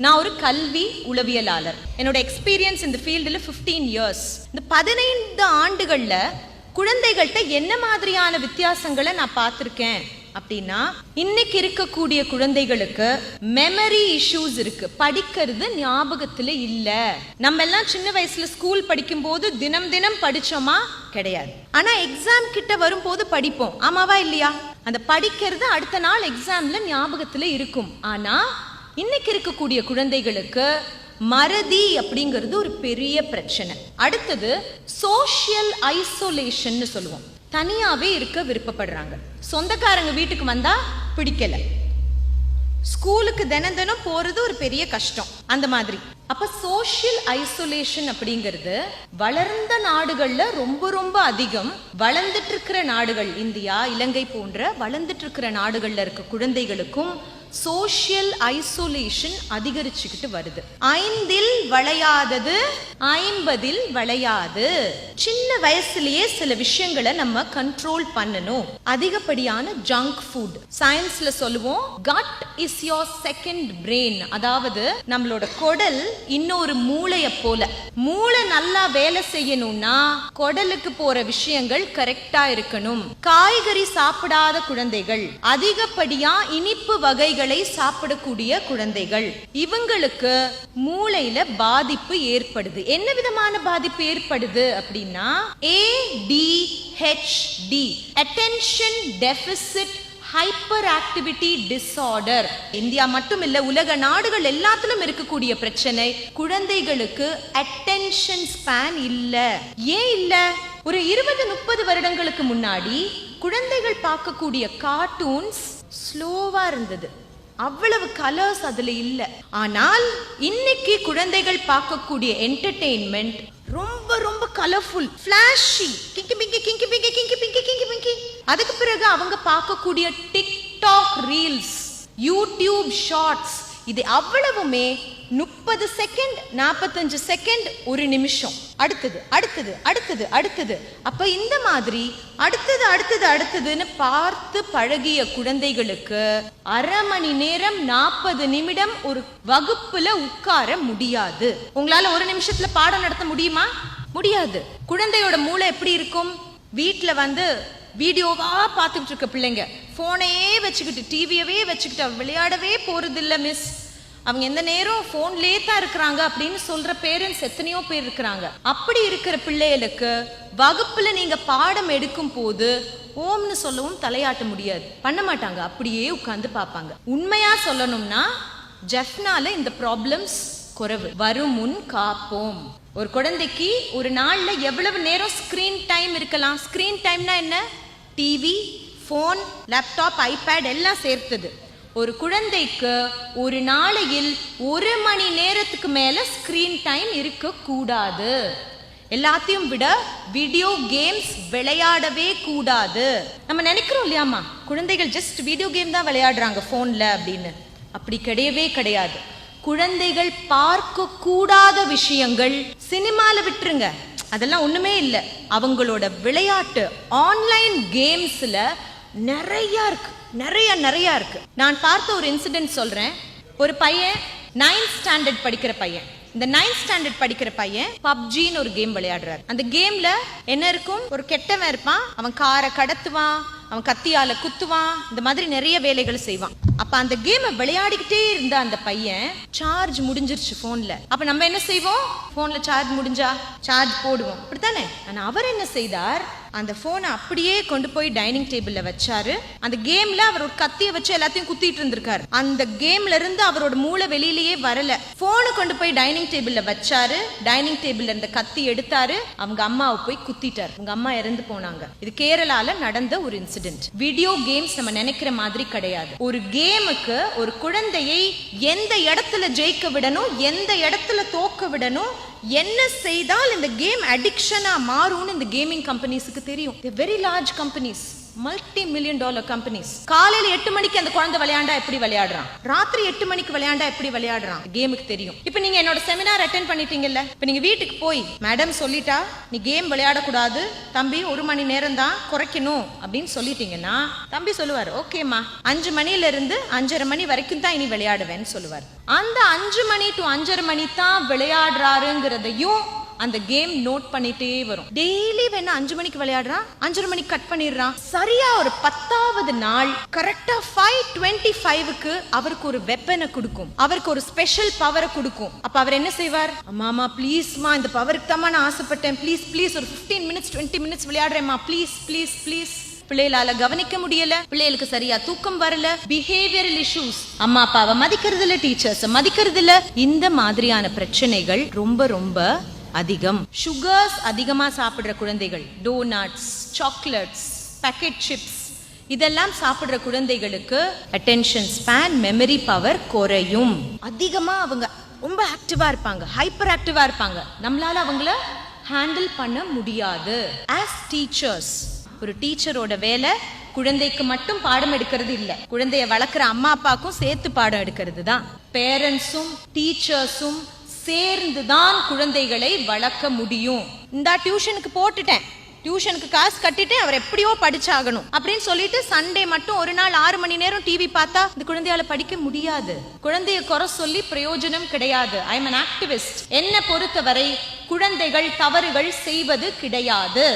நான் ஒரு கல்வி உளவியலாளர். என்னோட எக்ஸ்பீரியன்ஸ் இந்த ஃபீல்டில் 15 இயர்ஸ். இந்த 15 ஆண்டுகள்ல குழந்தைகள்கிட்ட என்ன மாதிரியான வித்தியாசங்களை நான் பார்த்துருக்கேன் அப்படின்னா, இன்னைக்கு இருக்கக்கூடிய குழந்தைகளுக்கு மெமரி இஷ்யூஸ் இருக்கு. படிக்கிறது ஞாபகத்துல இல்ல. நம்ம எல்லாம் சின்ன வயசுல ஸ்கூல் படிக்கும் போது தினம் தினம் படிச்சோமா? கிடையாது. ஆனா எக்ஸாம் கிட்ட வரும்போது படிப்போம், ஆமாவா இல்லையா? அந்த படிக்கிறது அடுத்த நாள் எக்ஸாம்ல ஞாபகத்துல இருக்கும். ஆனா இன்னைக்கு இருக்கக்கூடிய குழந்தைகளுக்கு மறதி அப்படிங்கிறது ஒரு பெரிய பிரச்சனை. அடுத்தது சோஷியல் ஐசோலேஷன் சொல்லுவோம். தனியாவே இருக்க விருப்பப்படுறாங்க. சொந்தக்காரங்க வீட்டுக்கு வந்தா பிடிக்கல, ஸ்கூலுக்கு தினம் தினம் போறது ஒரு பெரிய கஷ்டம், அந்த மாதிரி. அப்ப சோஷியல் ஐசோலேஷன் அப்படிங்கிறது வளர்ந்த நாடுகள்ல ரொம்ப ரொம்ப அதிகம். வளர்ந்துட்டு இருக்கிற நாடுகள், இந்தியா, இலங்கை போன்ற வளர்ந்துட்டு இருக்கிற நாடுகள்ல இருக்க குழந்தைகளுக்கும் சோஷியல் ஐசோலேஷன் அதிகரிச்சுக்கிட்டு வருது. 5இல் வளையாதது 50இல் வளையாது. சின்ன வயசுலயே சில விஷயங்களை நம்ம கண்ட்ரோல் பண்ணணும். அதிகப்படியான ஜங்க் ஃபுட், சயின்ஸ்ல சொல்லுவோம் cut is your second brain. அதாவது நம்மளோட குடல் இன்னொரு மூளைய போல. மூளை நல்லா வேலை செய்யணும்னா குடலுக்கு போற விஷயங்கள் கரெக்டா இருக்கணும். காய்கறி சாப்பிடாத குழந்தைகள், அதிகப்படியா இனிப்பு வகைகள் சாப்பிடக்கூடிய குழந்தைகள், இவங்களுக்கு மூளையில பாதிப்பு ஏற்படுது. என்ன விதமான பாதிப்பு ஏற்படுது அப்படின்னா ADHD, Attention Deficit Hyperactivity Disorder. India மட்டும் இல்ல, உலக நாடுகள் எல்லாத்திலும் இருக்கக்கூடிய பிரச்சனை. குழந்தைகளுக்கு அட்டென்ஷன் ஸ்பேன் இல்ல. ஏன் இல்ல? ஒரு 20-30 வருடங்களுக்கு முன்னாடி குழந்தைகள் பார்க்கக்கூடிய கார்ட்டூன்ஸ் ஸ்லோவா இருந்தது, அவ்வளவு கலர்ஸ் அதுல இல்ல. ஆனால் இன்னைக்கு குழந்தைகள் பார்க்கக்கூடிய என்டர்டெயின்மெண்ட் ரொம்ப ரொம்ப கலர்ஃபுல், ஃபிளாஷி, கிங்கி பிங்கி கிங்கி பிங்கி கிங்கி பிங்கி கிங்கி பிங்கி. அதுக்கு பிறகு அவங்க பார்க்கக்கூடிய டிக்டாக் ரீல்ஸ், யூடியூப் ஷார்ட்ஸ், இது அவ்வளவுமே 30 செகண்ட், 45 செகண்ட், ஒரு நிமிஷம், அடுத்தது அடுத்தது அடுத்தது அடுத்தது. அப்ப இந்த மாதிரி அடுத்தது அடுத்தது அடுத்ததுன்னு பார்த்து பழகிய குழந்தைகளுக்கு அரை மணி நேரம் 40 நிமிடம் ஒரு வகுப்புல உட்கார முடியாது. உங்களால ஒரு நிமிஷத்துல பாடம் நடத்த முடியுமா? முடியாது. குழந்தையோட மூளை எப்படி இருக்கும்? வீட்டுல வீடியோவா பார்த்துக்கிட்டு இருக்க பிள்ளைங்க, போனையே வச்சுக்கிட்டு, டிவியவே வச்சுக்கிட்டு விளையாடவே போறது இல்ல மிஸ், அவங்க எந்த நேரம் போன்லயே தான் இருக்கிறாங்க அப்படின்னு சொல்ற பேரண்ட்ஸ் எத்தனையோ பேர் இருக்கிறாங்க. அப்படி இருக்கிற பிள்ளைகளுக்கு வகுப்புல நீங்க பாடம் எடுக்கும் போது ஓம்னு சொல்லவும் தலையாட்ட முடியாது, பண்ண மாட்டாங்க, அப்படியே உட்கார்ந்து பார்ப்பாங்க. உண்மையா சொல்லணும்னா ஜெஃப்னால இந்த ப்ராப்ளம்ஸ் குறைவு. வரும் முன் காப்போம். ஒரு குழந்தைக்கு ஒரு நாள்ல எவ்வளவு நேரம் ஸ்கிரீன் டைம் இருக்கலாம்? ஸ்கிரீன் டைம்னா என்ன? டிவி, போன், லேப்டாப், ஐபேட் எல்லாம் சேர்த்தது. ஒரு குழந்தைக்கு ஒரு நாளையில் 1 மணி நேரத்துக்கு மேல ஸ்கிரீன் டைம் இருக்க கூடாது. எல்லாத்தையும் விட வீடியோ கேம்ஸ் விளையாடவே கூடாது. நம்ம நினைக்கிறோம் இல்லையாமா, குழந்தைகள் ஜஸ்ட் வீடியோ கேம் தான் விளையாடுறாங்க போன்ல அப்படின்னு. அப்படி கிடையவே கிடையாது. குழந்தைகள் பார்க்க கூடாத விஷயங்கள் சினிமால விட்டுருங்க, அதெல்லாம் ஒண்ணுமே இல்லை. அவங்களோட விளையாட்டு ஆன்லைன் கேம்ஸ்ல நிறைய இருக்கு, நிறைய இருக்கு. நான் பார்த்த ஒரு இன்சிடென்ட் சொல்றேன். ஒரு பையன் 9th ஸ்டாண்டர்ட் படிக்கிற பையன். இந்த 9th ஸ்டாண்டர்ட் படிக்கிற பையன் பப்ஜின்னு ஒரு கேம் விளையாடுறாரு. அந்த கேம்ல என்ன இருக்கும்? ஒரு கெட்டவன் இருப்பான், அவன் காரை கடத்துவான், அவன் கத்தியால குத்துவான், இந்த மாதிரி நிறைய வேலைகள் செய்வான். அப்ப அந்த கேமை விளையாடிக்கிட்டே இருந்த அந்த பையன் சார்ஜ் முடிஞ்சிருச்சு போன்ல. அப்ப நம்ம என்ன செய்வோம்? போன்ல சார்ஜ் முடிஞ்சா சார்ஜ் போடுவோம், அப்படித்தானே? ஆனா அவர் என்ன செய்தார்? அந்த போனை அப்படியே கொண்டு போய் டைனிங் டேபிள்ல வச்சாரு. அந்த கேம்ல அவர் ஒரு கத்தியை வச்சு எல்லாத்தையும் குத்திட்டு இருந்திருக்காரு. அந்த கேம்ல இருந்து அவரோட மூளை வெளியிலேயே வரல. போனை கொண்டு போய் டைனிங் டேபிள்ல வச்சாரு. டைனிங் டேபிள்ல இருந்த கத்தி எடுத்தாரு, அவங்க அம்மாவை போய் குத்திட்டாரு. அவங்க அம்மா இறந்து போனாங்க. இது கேரளால நடந்த ஒரு இன்சிடென்ட். வீடியோ கேம்ஸ் நம்ம நினைக்கிற மாதிரி கிடையாது. ஒரு கேமுக்கு ஒரு குழந்தையை எந்த இடத்துல ஜெயிக்க விடணும், எந்த இடத்துல தோக்க விடணும், என்ன செய்தால் இந்த கேம் அடிக்ஷனா மாறும்னு இந்த கேமிங் கம்பெனிஸ்க்கு தெரியும். Very large companies, multi-million-dollar companies. காலையில 8 மணிக்கு அந்த குழந்தை விளையாண்டா எப்படி விளையாடுறான், ராத்திரி 8 மணிக்கு விளையாண்டா எப்படி விளையாடுறான், கேமுக்கு தெரியும். இப்ப நீங்க என்னோட செமினார் அட்டென்ட் பண்ணிட்டீங்கல்ல, இப்ப நீங்க வீட்டுக்கு போய் மேடம் சொல்லிட்டா நீ கேம் விளையாடக்கூடாது தம்பி, 1 மணி நேரம் தான் குறைக்கணும் அப்படின்னு சொல்லிட்டீங்கன்னா தம்பி சொல்லுவார், ஓகேம்மா 5 மணில இருந்து 5:30 மணி வரைக்கும் தான் இனி விளையாடுவேன்னு சொல்லுவார். அந்த 5 மணி டு 5:30 மணி தான் விளையாடுறாருங்கிறதையும் அந்த கேம் நோட் பண்ணிட்டே வரும். டெய்லி வேணா 5 மணிக்கு விளையாடுறான், 5:30 மணிக்கு கட் பண்ணிடுறான். சரியா ஒரு 10வது நாள் கரெக்டா 5:25க்கு அவருக்கு ஒரு வெப்பனை கொடுக்கும், அவருக்கு ஒரு ஸ்பெஷல் பவரை கொடுக்கும். அப்ப அவர் என்ன செய்வார், அம்மா ப்ளீஸ்மா இந்த பவருக்கு தான் நான் ஆசைப்பட்டேன், ப்ளீஸ் ப்ளீஸ் ஒரு 15 மினிட்ஸ் 20 மினிட்ஸ் விளையாடுறேம்மா, ப்ளீஸ் ப்ளீஸ் ப்ளீஸ். பிள்ளைகளால கவனிக்க முடியல, பிள்ளைகளுக்கு சரியா தூக்கம் வரல, பிஹேவியரல் இஷ்யூஸ், அம்மா அப்பாவை மதிக்கிறது இல்ல, டீச்சர்ஸ் மதிக்கிறது இல்ல, இந்த மாதிரியான பிரச்சனைகள் ரொம்ப ரொம்ப அதிகம். சுகர்ஸ் அதிகமா சாப்பிடுற குழந்தைகள், டோனட்ஸ், சாக்லேட்ஸ், பேக்கெட் சிப்ஸ் இதெல்லாம் சாப்பிடுற குழந்தைகளுக்கு அட்டென்ஷன் ஸ்பேன், மெமரி பவர் குறையும். அதிகமா அவங்க ரொம்ப ஆக்டிவா இருப்பாங்க, ஹைப்பர் ஆக்டிவா இருப்பாங்க, நம்மளால அவங்கள ஹேண்டில் பண்ண முடியாது. ஆஸ் டீச்சர்ஸ், ஒரு டீச்சரோட வேலை குழந்தைக்கு மட்டும் பாடம் எடுக்கிறது இல்ல, குழந்தைய வளர்க்குற அம்மா அப்பாக்கும் சேர்த்து பாடம் எடுக்கிறது தான். பேரண்ட்ஸும் டீச்சர்ஸும் சேர்ந்துதான் குழந்தைகளை வளர்க்க முடியும். இந்த டியூஷனுக்கு போட்டுட்டேன், டியூஷனுக்கு காசு கட்டிட்டேன், அவர் எப்படியோ படிச்சாகணும் அப்படின்னு சொல்லிட்டு சண்டே மட்டும் ஒரு நாள் 6 மணி நேரம் டிவி பார்த்தா இந்த குழந்தையால படிக்க முடியாது. குழந்தைய குறை சொல்லி பிரயோஜனம் கிடையாது. I am an activist. என்ன பொறுத்தவரை குழந்தைகள் தவறுகள் செய்வது கிடையாது.